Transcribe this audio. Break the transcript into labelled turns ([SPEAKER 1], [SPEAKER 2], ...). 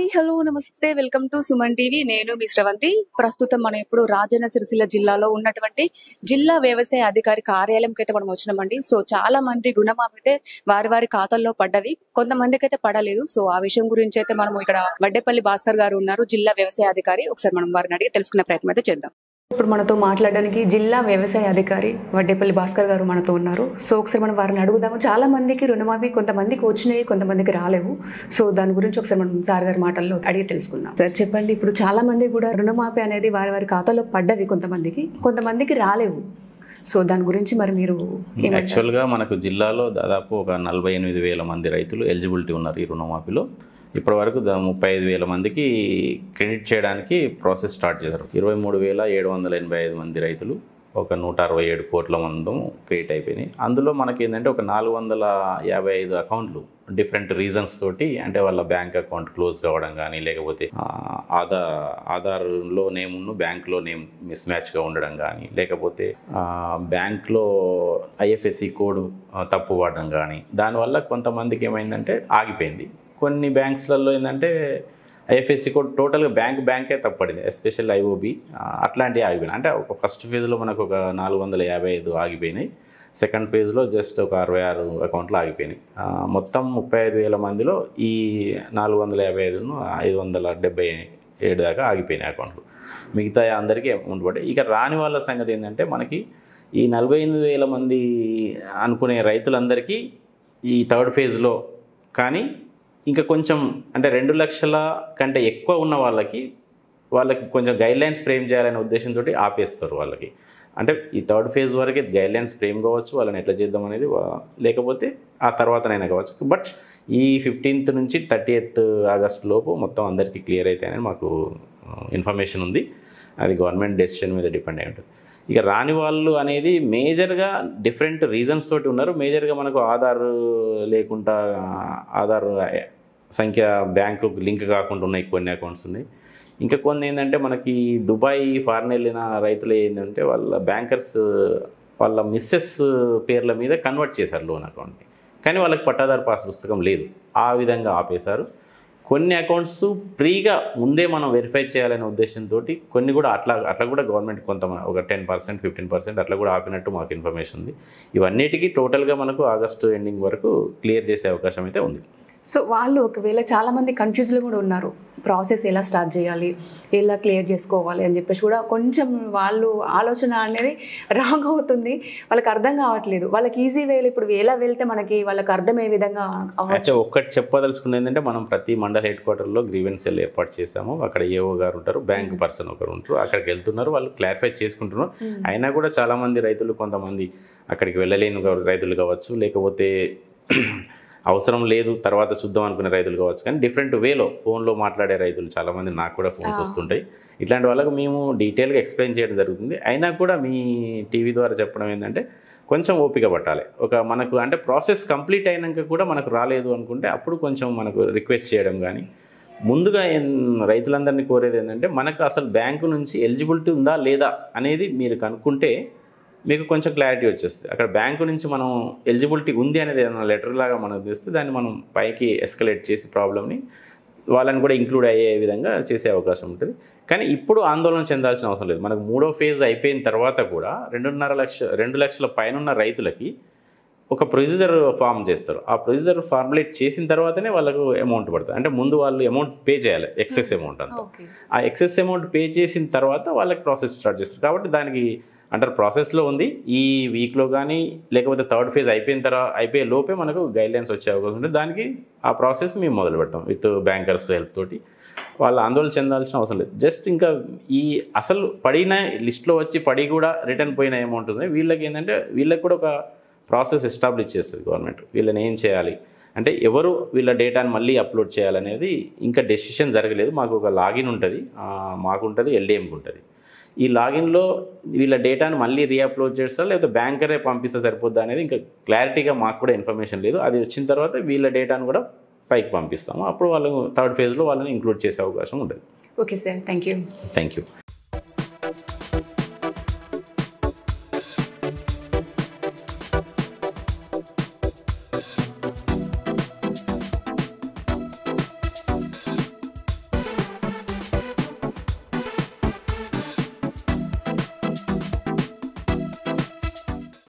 [SPEAKER 1] Hi hello నమస్తే welcome to Suman TV. నేను మీ శ్రవంతి. ప్రస్తుతం మనం ఇప్పుడు రాజన్న సిరిసిల్ల జిల్లాలో ఉన్నటువంటి జిల్లా వ్యవసాయ అధికారి కార్యాలయంకి అయితే మనం వచ్చినామండి. సో చాలా మంది రుణమాఫీ అయితే వారి ఖాతాల్లో పడ్డవి, కొంతమందికి అయితే పడలేదు. సో ఆ విషయం గురించి అయితే మనం ఇక్కడ వడ్డేపల్లి భాస్కర్ గారు ఉన్నారు, జిల్లా వ్యవసాయ అధికారి. ఒకసారి మనం వారిని అడిగి తెలుసుకునే ప్రయత్నం అయితే చేద్దాం. ఇప్పుడు మనతో మాట్లాడడానికి జిల్లా వ్యవసాయ అధికారి వడ్డేపల్లి భాస్కర్ గారు మనతో ఉన్నారు. సో ఒకసారి మనం వారిని అడుగుదాము. చాలా మందికి రుణమాఫీ కొంతమందికి వచ్చినాయి, కొంతమందికి రాలేవు. సో దాని గురించి ఒకసారి మనం సార్ గారి మాటల్లో అడిగి తెలుసుకుందాం. సార్ చెప్పండి, ఇప్పుడు చాలా మంది కూడా రుణమాఫీ అనేది వారి ఖాతాలో పడ్డవి, కొంతమందికి రాలేవు. సో దాని గురించి మరి మీరు
[SPEAKER 2] యాక్చువల్గా మనకు జిల్లాలో దాదాపు ఒక 48,000 మంది రైతులు ఎలిజిబిలిటీ ఉన్నారు ఈ రుణమాఫీలో. ఇప్పటి వరకు 35,000 మందికి క్రెడిట్ చేయడానికి ప్రాసెస్ స్టార్ట్ చేశారు. 23,785 మంది రైతులు, ఒక 167 కోట్ల మందం క్రియేట్ అయిపోయినాయి. అందులో మనకి ఏంటంటే ఒక 455 అకౌంట్లు డిఫరెంట్ రీజన్స్ తోటి, అంటే వాళ్ళ బ్యాంక్ అకౌంట్ క్లోజ్ కావడం కానీ, లేకపోతే ఆధార్లో నేమును బ్యాంక్లో నేమ్ మిస్ మ్యాచ్గా ఉండడం కానీ, లేకపోతే బ్యాంక్లో ఐఎఫ్ఎస్సి కోడ్ తప్పు పడడం కానీ, దానివల్ల కొంతమందికి ఏమైందంటే ఆగిపోయింది. కొన్ని బ్యాంక్స్లలో ఏంటంటే ఐఎఫ్ఎస్సి కోడ్ టోటల్గా బ్యాంకే తప్పడింది, ఎస్పెషల్ ఐఓబి అట్లాంటివి ఆగిపోయినాయి. అంటే ఒక ఫస్ట్ ఫేజ్లో మనకు ఒక 455 ఆగిపోయినాయి, సెకండ్ ఫేజ్లో జస్ట్ ఒక 66 అకౌంట్లు ఆగిపోయినాయి. మొత్తం 35,000 మందిలో ఈ 455ను 577 దాకా ఆగిపోయినాయి అకౌంట్లు. మిగతా అందరికీ అమౌంట్ పడ్డాయి. ఇక రాని వాళ్ళ సంగతి ఏంటంటే మనకి ఈ 48,000 మంది అనుకునే రైతులందరికీ ఈ థర్డ్ ఫేజ్లో కానీ ఇంకా కొంచెం అంటే 2 లక్షల కంటే ఎక్కువ ఉన్న వాళ్ళకి కొంచెం గైడ్లైన్స్ ఫ్రేమ్ చేయాలనే ఉద్దేశంతో ఆపేస్తారు వాళ్ళకి. అంటే ఈ థర్డ్ ఫేజ్ వరకే గైడ్లైన్స్ ఫ్రేమ్ కావచ్చు, వాళ్ళని ఎట్లా చేద్దాం అనేది, లేకపోతే ఆ తర్వాతనైనా కావచ్చు. బట్ ఈ 15th నుంచి 30th ఆగస్ట్ లోపు మొత్తం అందరికీ క్లియర్ అవుతాయని మాకు ఇన్ఫర్మేషన్ ఉంది. అది గవర్నమెంట్ డెసిషన్ మీద డిపెండ్ అయి ఉంటుంది. ఇక రాని వాళ్ళు అనేది మేజర్గా డిఫరెంట్ రీజన్స్ తోటి ఉన్నారు. మేజర్గా మనకు ఆధార్ లేకుండా, ఆధార్ సంఖ్య బ్యాంకు లింక్ కాకుండా ఉన్నాయి కొన్ని అకౌంట్స్ ఉన్నాయి. ఇంకా కొన్ని ఏంటంటే మనకి దుబాయ్ ఫారెన్ వెళ్ళిన రైతులు ఏంటంటే వాళ్ళ బ్యాంకర్స్ వాళ్ళ మిస్సెస్ పేర్ల మీద కన్వర్ట్ చేశారు లోన్ అకౌంట్ని, కానీ వాళ్ళకి పట్టాదారు పాస్ పుస్తకం లేదు. ఆ విధంగా ఆపేశారు. కొన్ని అకౌంట్స్ ఫ్రీగా ముందే మనం వెరిఫై చేయాలనే ఉద్దేశంతో కొన్ని కూడా అట్లా కూడా గవర్నమెంట్ ఒక 10%, 15% అట్లా కూడా ఆపినట్టు మాకు ఇన్ఫర్మేషన్ ఉంది. ఇవన్నిటికీ టోటల్గా మనకు ఆగస్టు ఎండింగ్ వరకు క్లియర్ చేసే అవకాశం అయితే ఉంది.
[SPEAKER 1] సో వాళ్ళు ఒకవేళ చాలామంది కన్ఫ్యూజ్లో కూడా ఉన్నారు, ప్రాసెస్ ఎలా స్టార్ట్ చేయాలి, ఎలా క్లియర్ చేసుకోవాలి అని చెప్పేసి కూడా కొంచెం వాళ్ళు ఆలోచన అనేది రాంగ్ అవుతుంది. వాళ్ళకి అర్థం కావట్లేదు. వాళ్ళకి ఈజీ వేలు ఇప్పుడు ఎలా వెళ్తే మనకి వాళ్ళకి అర్థమయ్యే విధంగా.
[SPEAKER 2] అయితే ఒక్కటి చెప్పదలుచుకున్నది ఏంటంటే మనం ప్రతి మండల హెడ్ క్వార్టర్లో గ్రీవెన్స్ సెల్ ఏర్పాటు చేశాము. అక్కడ ఏఓ గారు ఉంటారు, బ్యాంక్ పర్సన్ ఒకరు ఉంటారు. అక్కడికి వెళ్తున్నారు, వాళ్ళు క్లారిఫై చేసుకుంటున్నారు. అయినా కూడా చాలామంది రైతులు, కొంతమంది అక్కడికి వెళ్ళలేని రైతులు కావచ్చు, లేకపోతే అవసరం లేదు తర్వాత చూద్దాం అనుకునే రైతులు కావచ్చు, కానీ డిఫరెంట్ వేలో ఫోన్లో మాట్లాడే రైతులు చాలామంది నాకు కూడా ఫోన్స్ వస్తుంటాయి. ఇట్లాంటి వాళ్ళకు మేము డీటెయిల్గా ఎక్స్ప్లెయిన్ చేయడం జరుగుతుంది. అయినా కూడా మీ టీవీ ద్వారా చెప్పడం ఏంటంటే కొంచెం ఓపిక పట్టాలి. మనకు అంటే ప్రాసెస్ కంప్లీట్ అయినాక కూడా మనకు రాలేదు అనుకుంటే అప్పుడు కొంచెం మనకు రిక్వెస్ట్ చేయడం కానీ, ముందుగా రైతులందరినీ కోరేది ఏంటంటే మనకు అసలు బ్యాంకు నుంచి ఎలిజిబిలిటీ ఉందా లేదా అనేది మీరు కనుక్కుంటే మీకు కొంచెం క్లారిటీ వచ్చేస్తుంది. అక్కడ బ్యాంకు నుంచి మనం ఎలిజిబిలిటీ ఉంది అనేది ఏదైనా లెటర్ లాగా మనకు తెస్తే దాన్ని మనం పైకి ఎస్కలేట్ చేసి ప్రాబ్లమ్ని వాళ్ళని కూడా ఇంక్లూడ్ అయ్యే విధంగా చేసే అవకాశం ఉంటుంది. కానీ ఇప్పుడు ఆందోళన చెందాల్సిన అవసరం లేదు. మనకు 3వ ఫేజ్ అయిపోయిన తర్వాత కూడా 2 లక్షల పైన రైతులకి ఒక ప్రొసీజర్ ఫామ్ చేస్తారు. ఆ ప్రొసీజర్ ఫార్ములేట్ చేసిన తర్వాతనే వాళ్ళకు అమౌంట్ పడుతుంది. అంటే ముందు వాళ్ళు అమౌంట్ పే చేయాలి, ఎక్సెస్ అమౌంట్ అంతా. ఆ ఎక్సెస్ అమౌంట్ పే చేసిన తర్వాత వాళ్ళకి ప్రాసెస్ స్టార్ట్ చేస్తారు. కాబట్టి దానికి అండర్ ప్రాసెస్లో ఉంది. ఈ వీక్లో కానీ, లేకపోతే థర్డ్ ఫేజ్ అయిపోయే లోపే మనకు గైడ్లైన్స్ వచ్చే అవకాశం ఉంటుంది. దానికి ఆ ప్రాసెస్ మేము మొదలు పెడతాం విత్ బ్యాంకర్స్ హెల్ప్ తోటి. వాళ్ళు ఆందోళన చెందాల్సిన అవసరం లేదు. జస్ట్ ఇంకా ఈ అసలు పడిన లిస్ట్లో వచ్చి పడి కూడా రిటర్న్ పోయిన అమౌంట్ ఉంది, వీళ్ళకి ఏంటంటే వీళ్ళకి కూడా ఒక ప్రాసెస్ ఎస్టాబ్లిష్ చేస్తుంది గవర్నమెంట్. వీళ్ళని ఏం చేయాలి అంటే ఎవరు వీళ్ళ డేటాను మళ్ళీ అప్లోడ్ చేయాలనేది ఇంకా డెసిషన్ జరగలేదు. మాకు ఒక లాగిన్ ఉంటుంది, మాకుంటుంది, ఎల్డిఎంకి ఉంటుంది. ఈ లాగిన్లో వీళ్ళ డేటాను మళ్ళీ రీఅప్లోడ్ చేస్తారా లేకపోతే బ్యాంకరే పంపిస్తే సరిపోద్దా అనేది ఇంకా క్లారిటీగా మాకు కూడా ఇన్ఫర్మేషన్ లేదు. అది వచ్చిన తర్వాత వీళ్ళ డేటాను కూడా పైకి పంపిస్తాము. అప్పుడు వాళ్ళు థర్డ్ ఫేజ్లో వాళ్ళని ఇంక్లూడ్ చేసే అవకాశం ఉంటుంది.
[SPEAKER 1] Okay sir, thank you.